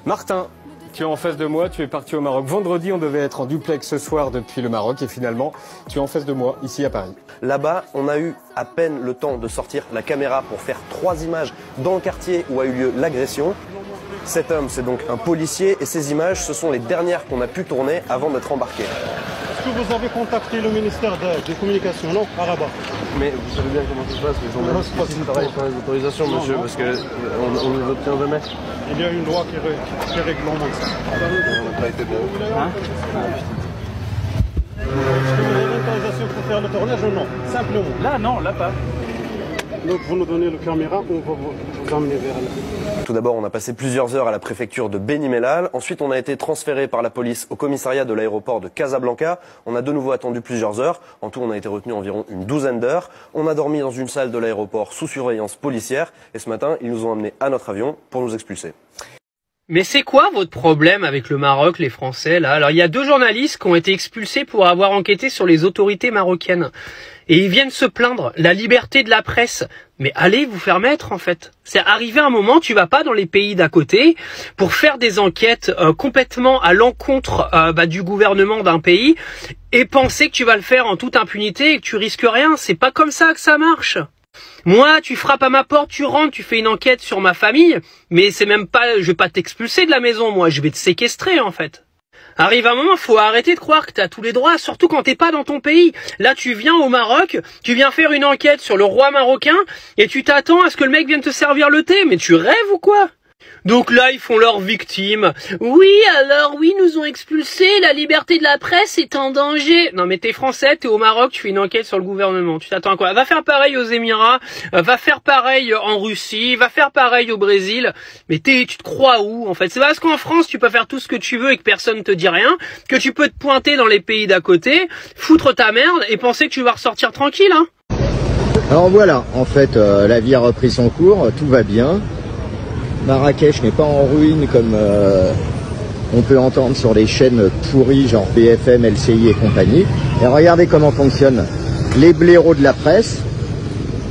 Martin, tu es en face de moi, tu es parti au Maroc. Vendredi, on devait être en duplex ce soir depuis le Maroc et finalement, tu es en face de moi, ici à Paris. Là-bas, on a eu à peine le temps de sortir la caméra pour faire 3 images dans le quartier où a eu lieu l'agression. Cet homme, c'est donc un policier et ces images, ce sont les dernières qu'on a pu tourner avant d'être embarqué. Est-ce que vous avez contacté le ministère des Communications, non, à Rabat? Mais vous savez bien comment ça se passe, les journalistes ici travaillent sans les autorisations, monsieur, parce qu'on ne les obtient jamais. Il y a une loi qui réglemente ça. On n'a pas été bon. Hein? Est-ce que vous avez l'autorisation pour faire le tournage ou non? Simplement. Là, non, là pas. Donc vous nous donnez le caméra, on va vous emmener vers là. Tout d'abord, on a passé plusieurs heures à la préfecture de Beni Mellal. Ensuite, on a été transféré par la police au commissariat de l'aéroport de Casablanca. On a de nouveau attendu plusieurs heures. En tout, on a été retenu environ une douzaine d'heures. On a dormi dans une salle de l'aéroport sous surveillance policière. Et ce matin, ils nous ont amenés à notre avion pour nous expulser. Mais c'est quoi votre problème avec le Maroc, les Français, là? Alors, il y a 2 journalistes qui ont été expulsés pour avoir enquêté sur les autorités marocaines. Et ils viennent se plaindre, la liberté de la presse. Mais allez vous faire mettre, en fait. C'est arrivé un moment, tu vas pas dans les pays d'à côté pour faire des enquêtes complètement à l'encontre du gouvernement d'un pays et penser que tu vas le faire en toute impunité et que tu risques rien. C'est pas comme ça que ça marche. Moi, tu frappes à ma porte, tu rentres, tu fais une enquête sur ma famille, mais c'est même pas, je vais pas t'expulser de la maison, moi, je vais te séquestrer, en fait. Arrive un moment, faut arrêter de croire que t'as tous les droits, surtout quand t'es pas dans ton pays. Là, tu viens au Maroc, tu viens faire une enquête sur le roi marocain, et tu t'attends à ce que le mec vienne te servir le thé, mais tu rêves ou quoi? Donc là, ils font leurs victimes. Oui, alors, oui, nous ont expulsés, la liberté de la presse est en danger. Non, mais t'es français, t'es au Maroc, tu fais une enquête sur le gouvernement. Tu t'attends à quoi? Va faire pareil aux Émirats, va faire pareil en Russie, va faire pareil au Brésil. Mais tu te crois où, en fait? C'est parce qu'en France, tu peux faire tout ce que tu veux et que personne te dit rien, que tu peux te pointer dans les pays d'à côté, foutre ta merde et penser que tu vas ressortir tranquille, hein. Alors voilà, en fait, la vie a repris son cours, tout va bien. Marrakech n'est pas en ruine comme on peut entendre sur les chaînes pourries genre BFM, LCI et compagnie. Et regardez comment fonctionnent les blaireaux de la presse.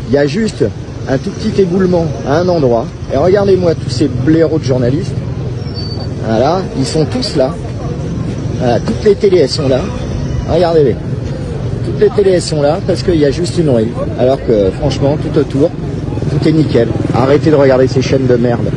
Il y a juste un tout petit éboulement à un endroit. Et regardez-moi tous ces blaireaux de journalistes. Voilà, ils sont tous là. Voilà, toutes les télés elles sont là. Regardez-les. Toutes les télés elles sont là parce qu'il y a juste une rue. Alors que franchement, tout autour, tout est nickel. Arrêtez de regarder ces chaînes de merde.